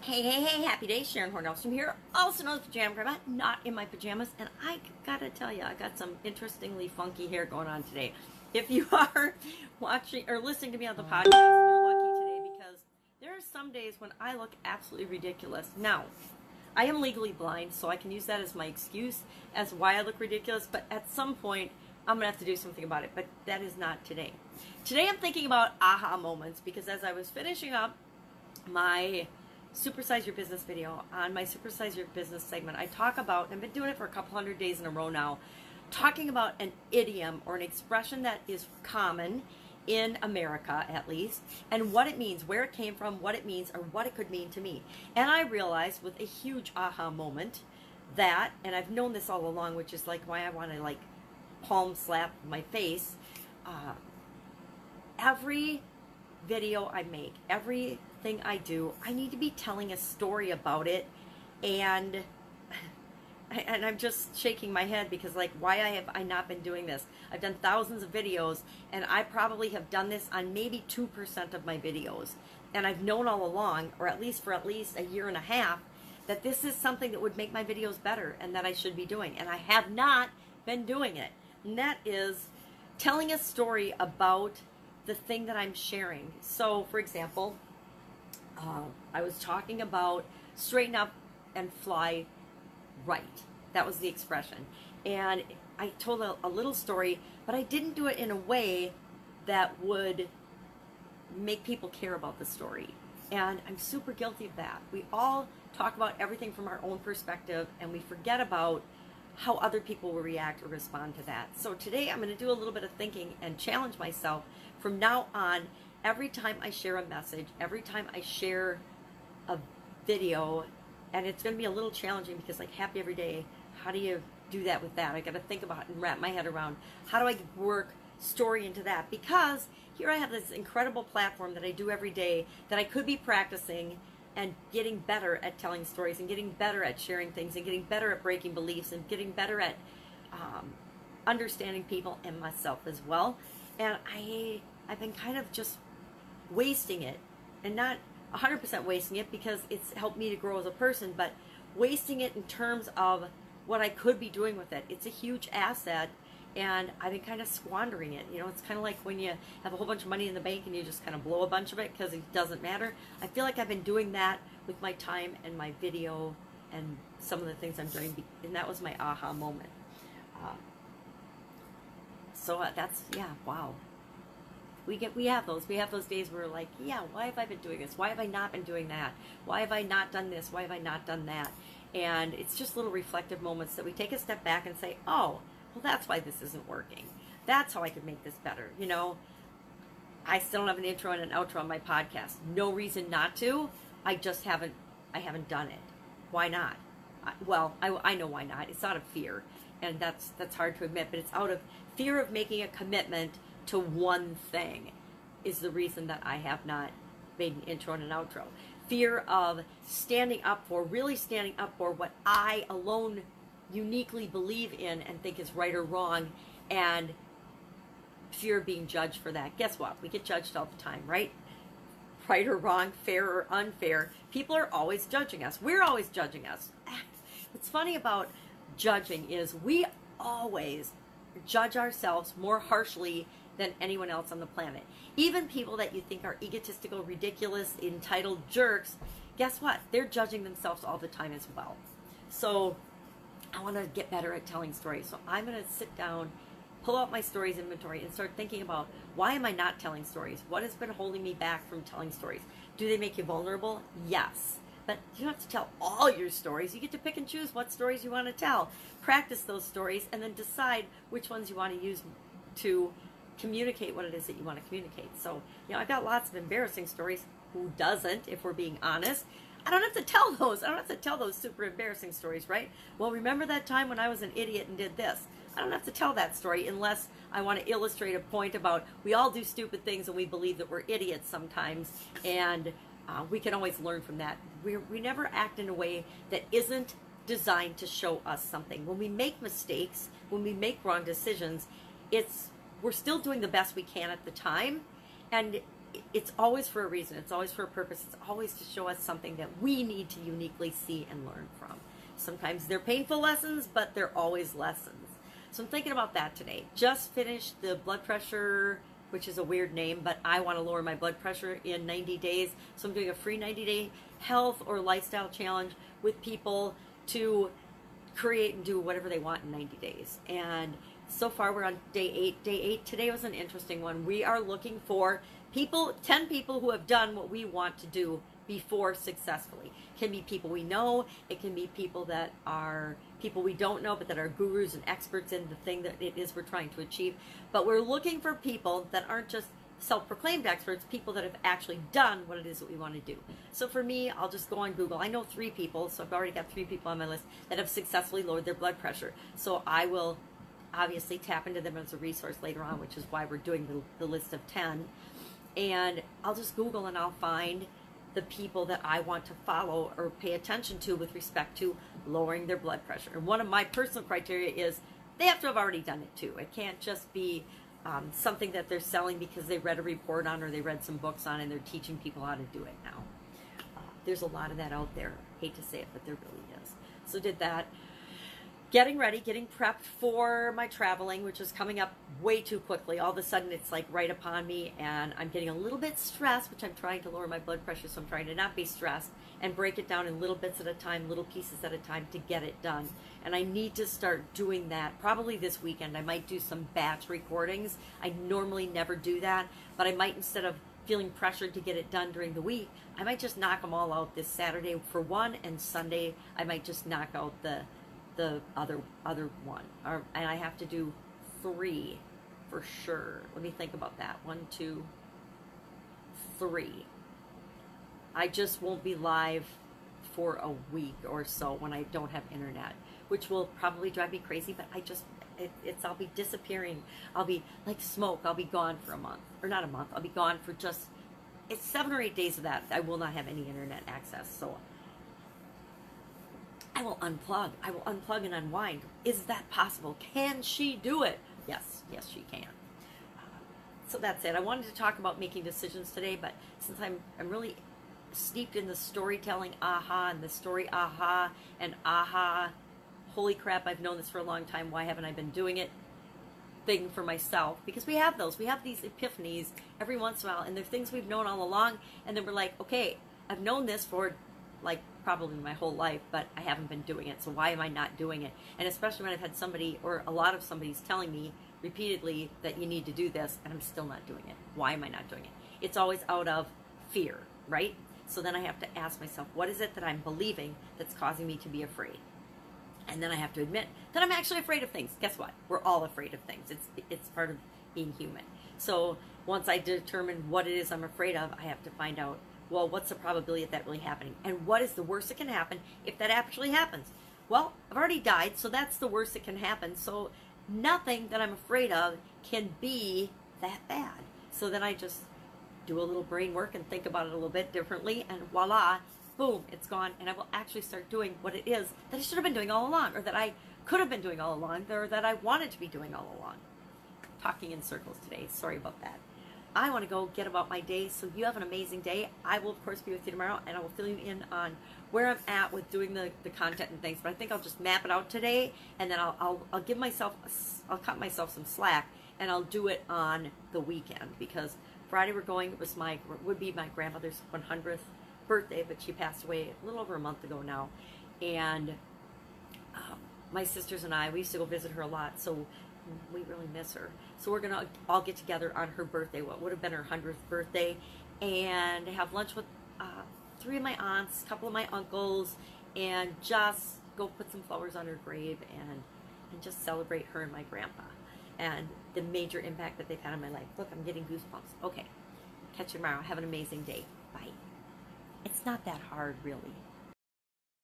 Hey, happy day, Sharon Horne-Ellstrom here, also known as Pajama Grandma, not in my pajamas, and I gotta tell you, I got some interestingly funky hair going on today. If you are watching or listening to me on the podcast, you're lucky today because there are some days when I look absolutely ridiculous. Now, I am legally blind, so I can use that as my excuse as why I look ridiculous, but at some point, I'm gonna have to do something about it, but that is not today. Today I'm thinking about aha moments because as I was finishing up my Supersize Your Business video on my Supersize Your Business segment, I talk about, and I've been doing it for a couple hundred days in a row now, talking about an idiom or an expression that is common in America at least, and what it means, where it came from, what it means, or what it could mean to me. And I realized with a huge aha moment that, and I've known this all along, which is like why I want to like palm slap my face, every video I make, everything I do, I need to be telling a story about it, and I'm just shaking my head because like, why have I not been doing this? I've done thousands of videos, and I probably have done this on maybe 2% of my videos, and I've known all along, or at least for at least a year and a half, that this is something that would make my videos better and that I should be doing, and I have not been doing it, and that is telling a story about the thing that I'm sharing. So, for example, I was talking about straighten up and fly right. That was the expression. And I told a little story, but I didn't do it in a way that would make people care about the story. And I'm super guilty of that. We all talk about everything from our own perspective, and we forget about how other people will react or respond to that. So today I'm going to do a little bit of thinking and challenge myself from now on. Every time I share a message, every time I share a video, and it's going to be a little challenging because like happy every day, how do you do that with that? I got to think about it and wrap my head around how do I work story into that, because here I have this incredible platform that I do every day that I could be practicing and getting better at telling stories and getting better at sharing things and getting better at breaking beliefs and getting better at understanding people and myself as well. And I've been kind of just wasting it, and not 100% wasting it because it's helped me to grow as a person, but wasting it in terms of what I could be doing with it. It's a huge asset, and I've been kind of squandering it. You know, it's kind of like when you have a whole bunch of money in the bank and you just kind of blow a bunch of it because it doesn't matter. I feel like I've been doing that with my time and my video and some of the things I'm doing, and that was my aha moment. So that's, yeah, wow. We have those days where we're like, yeah, why have I been doing this? Why have I not been doing that? Why have I not done this? Why have I not done that? And it's just little reflective moments that we take a step back and say, oh, well, that's why this isn't working. That's how I could make this better. You know, I still don't have an intro and an outro on my podcast. No reason not to. I haven't done it. Why not? Well, I know why not. It's out of fear, and that's hard to admit, but it's out of fear of making a commitment to one thing is the reason that I have not made an intro and an outro. Fear of really standing up for what I alone uniquely believe in and think is right or wrong, and fear of being judged for that. Guess what? We get judged all the time, right? Right or wrong, fair or unfair. People are always judging us. We're always judging us. What's funny about judging is we always judge ourselves more harshly than anyone else on the planet. Even people that you think are egotistical, ridiculous, entitled jerks, guess what? They're judging themselves all the time as well. So I want to get better at telling stories. So I'm going to sit down, pull out my stories inventory, and start thinking about, why am I not telling stories? What has been holding me back from telling stories? Do they make you vulnerable? Yes. But you don't have to tell all your stories. You get to pick and choose what stories you want to tell. Practice those stories and then decide which ones you want to use to communicate what it is that you want to communicate. So, you know, I've got lots of embarrassing stories. Who doesn't, if we're being honest? I don't have to tell those. I don't have to tell those super embarrassing stories, right? Well, remember that time when I was an idiot and did this? I don't have to tell that story unless I want to illustrate a point about we all do stupid things and we believe that we're idiots sometimes, and we can always learn from that. We never act in a way that isn't designed to show us something. When we make mistakes, when we make wrong decisions, we're still doing the best we can at the time, and it's always for a reason. It's always for a purpose. It's always to show us something that we need to uniquely see and learn from. Sometimes they're painful lessons, but they're always lessons. So I'm thinking about that today. Just finished the blood pressure, which is a weird name, but I want to lower my blood pressure in 90 days. So I'm doing a free 90-day health or lifestyle challenge with people to create and do whatever they want in 90 days. And so far we're on day 8. Day 8 today was an interesting one. We are looking for people, 10 people who have done what we want to do before successfully. It can be people we know. It can be people that are people we don't know, but that are gurus and experts in the thing that it is we're trying to achieve. But we're looking for people that aren't just self-proclaimed experts, people that have actually done what it is that we want to do. So for me, I'll just go on Google. I know 3 people, so I've already got 3 people on my list that have successfully lowered their blood pressure. So I will obviously tap into them as a resource later on, which is why we're doing the list of 10. And I'll just Google and I'll find the people that I want to follow or pay attention to with respect to lowering their blood pressure. And one of my personal criteria is they have to have already done it too. It can't just be something that they're selling because they read a report on or they read some books on and they're teaching people how to do it now. There's a lot of that out there. Hate to say it, but there really is. So did that. Getting ready, getting prepped for my traveling, which is coming up way too quickly. All of a sudden, it's like right upon me, and I'm getting a little bit stressed, which I'm trying to lower my blood pressure, so I'm trying to not be stressed and break it down in little bits at a time, little pieces at a time to get it done. And I need to start doing that probably this weekend. I might do some batch recordings. I normally never do that, but I might, instead of feeling pressured to get it done during the week, I might just knock them all out this Saturday for one, and Sunday I might just knock out the other one, and I have to do 3 for sure. Let me think about that. 1, 2, 3. I just won't be live for a week or so when I don't have internet, which will probably drive me crazy, but I'll be disappearing. I'll be like smoke. I'll be gone for a month, or not a month. I'll be gone for it's 7 or 8 days of that. I will not have any internet access, so I will unplug. I will unplug and unwind. Is that possible? Can she do it? Yes, she can. So that's it. I wanted to talk about making decisions today, but since I'm really steeped in the storytelling aha and the story aha and aha, holy crap, I've known this for a long time. Why haven't I been doing it? Thing for myself, because we have those. We have these epiphanies every once in a while, and they're things we've known all along, and then we're like, okay, I've known this for like probably my whole life, but I haven't been doing it. So why am I not doing it? And especially when I've had somebody or a lot of somebody's telling me repeatedly that you need to do this, and I'm still not doing it. Why am I not doing it? It's always out of fear, right? So then I have to ask myself, what is it that I'm believing that's causing me to be afraid? And then I have to admit that I'm actually afraid of things. Guess what? We're all afraid of things. It's part of being human. So once I determine what it is I'm afraid of, I have to find out, well, what's the probability of that really happening? And what is the worst that can happen if that actually happens? Well, I've already died, so that's the worst that can happen. So nothing that I'm afraid of can be that bad. So then I just do a little brain work and think about it a little bit differently, and voila, boom, it's gone. And I will actually start doing what it is that I should have been doing all along, or that I could have been doing all along, or that I wanted to be doing all along. Talking in circles today. Sorry about that. I want to go get about my day, so you have an amazing day. I will, of course, be with you tomorrow, and I will fill you in on where I'm at with doing the content and things. But I think I'll just map it out today, and then I'll give myself, I'll cut myself some slack, and I'll do it on the weekend, because Friday we're going, it was would be my grandmother's 100th birthday, but she passed away a little over a month ago now, and my sisters and I, we used to go visit her a lot, so we really miss her. So we're gonna all get together on her birthday, what would have been her 100th birthday, and have lunch with 3 of my aunts, a couple of my uncles, and just go put some flowers on her grave and just celebrate her and my grandpa and the major impact that they've had on my life. Look, I'm getting goosebumps. Okay, catch you tomorrow. Have an amazing day. Bye. It's not that hard, really.